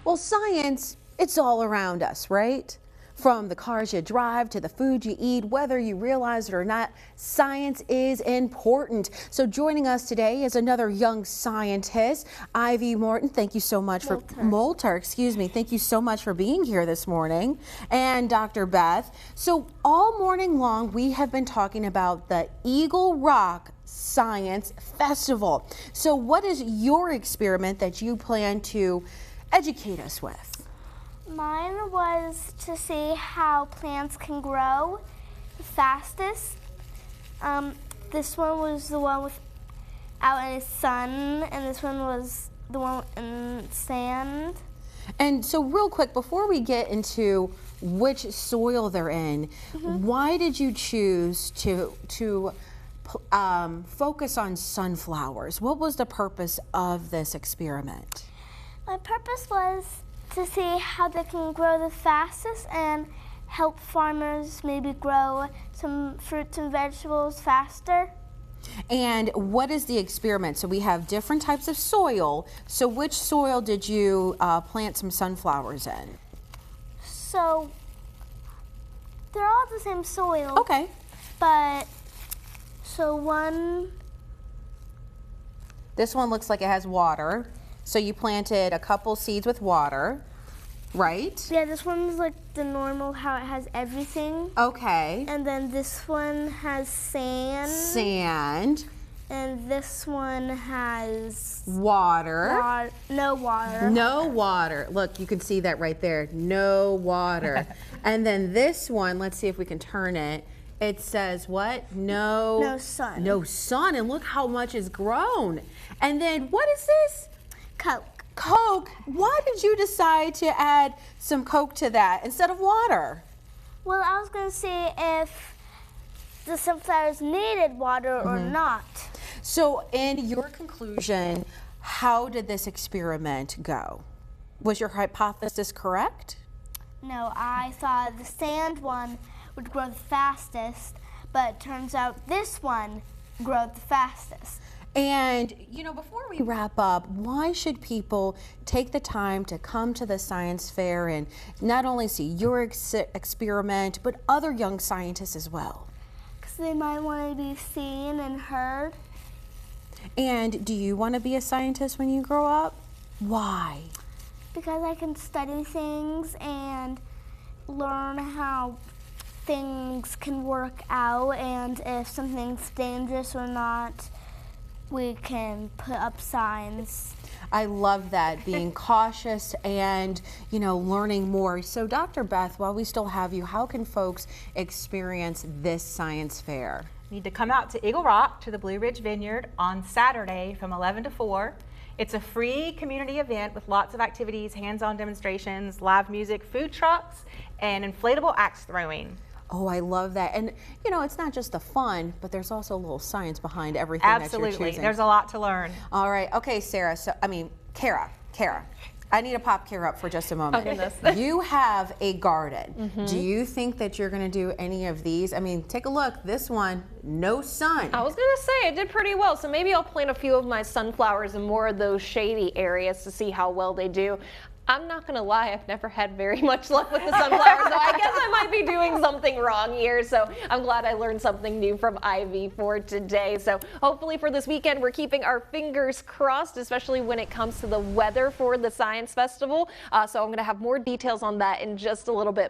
Well, science, it's all around us, right? From the cars you drive to the food you eat, whether you realize it or not, science is important. So joining us today is another young scientist, Ivy Morton. Thank you so much for Moulter, excuse me. Thank you so much for being here this morning. And Dr. Beth. So all morning long, we have been talking about the Eagle Rock Science Festival. So what is your experiment that you plan to educate us with? Mine was to see how plants can grow the fastest. This one was the one out in the sun, and this one was the one in sand. And so real quick, before we get into which soil they're in, why did you choose to focus on sunflowers? What was the purpose of this experiment? My purpose was to see how they can grow the fastest and help farmers maybe grow some fruits and vegetables faster. And what is the experiment? So we have different types of soil. So which soil did you plant some sunflowers in? So they're all the same soil. Okay. But so this one looks like it has water. So you planted a couple seeds with water, right? Yeah, this one's like the normal, how it has everything. Okay. And then this one has sand. Sand. And this one has water. No water. No water. Look, you can see that right there. No water. And then this one, let's see if we can turn it. It says what? No sun. No sun. And look how much is grown. And then what is this? Coke. Coke. Why did you decide to add some Coke to that instead of water? Well, I was going to see if the sunflowers needed water or not. So in your conclusion, how did this experiment go? Was your hypothesis correct? No, I thought the sand one would grow the fastest, but it turns out this one grew the fastest. And, you know, before we wrap up, why should people take the time to come to the science fair and not only see your experiment, but other young scientists as well? Because they might want to be seen and heard. And do you want to be a scientist when you grow up? Why? Because I can study things and learn how things can work out, and if something's dangerous or not, we can put up signs. I love that, being cautious and, you know, learning more. So Dr. Beth, while we still have you, how can folks experience this science fair? You need to come out to Eagle Rock to the Blue Ridge Vineyard on Saturday from 11 to 4. It's a free community event with lots of activities, hands-on demonstrations, live music, food trucks, and inflatable axe throwing. Oh, I love that. And, you know, it's not just the fun, but there's also a little science behind everything that you're choosing. There's a lot to learn. All right. Okay, Sarah. Kara. I need to pop Kara up for just a moment. Oh, goodness. You have a garden. Do you think that you're going to do any of these? I mean, take a look. This one, no sun. I was going to say, I did pretty well. So maybe I'll plant a few of my sunflowers in more of those shady areas to see how well they do. I'm not going to lie, I've never had very much luck with the sunflowers, so I guess I might be doing something wrong here. So I'm glad I learned something new from Ivy for today. So hopefully for this weekend, we're keeping our fingers crossed, especially when it comes to the weather for the Science Festival. So I'm going to have more details on that in just a little bit.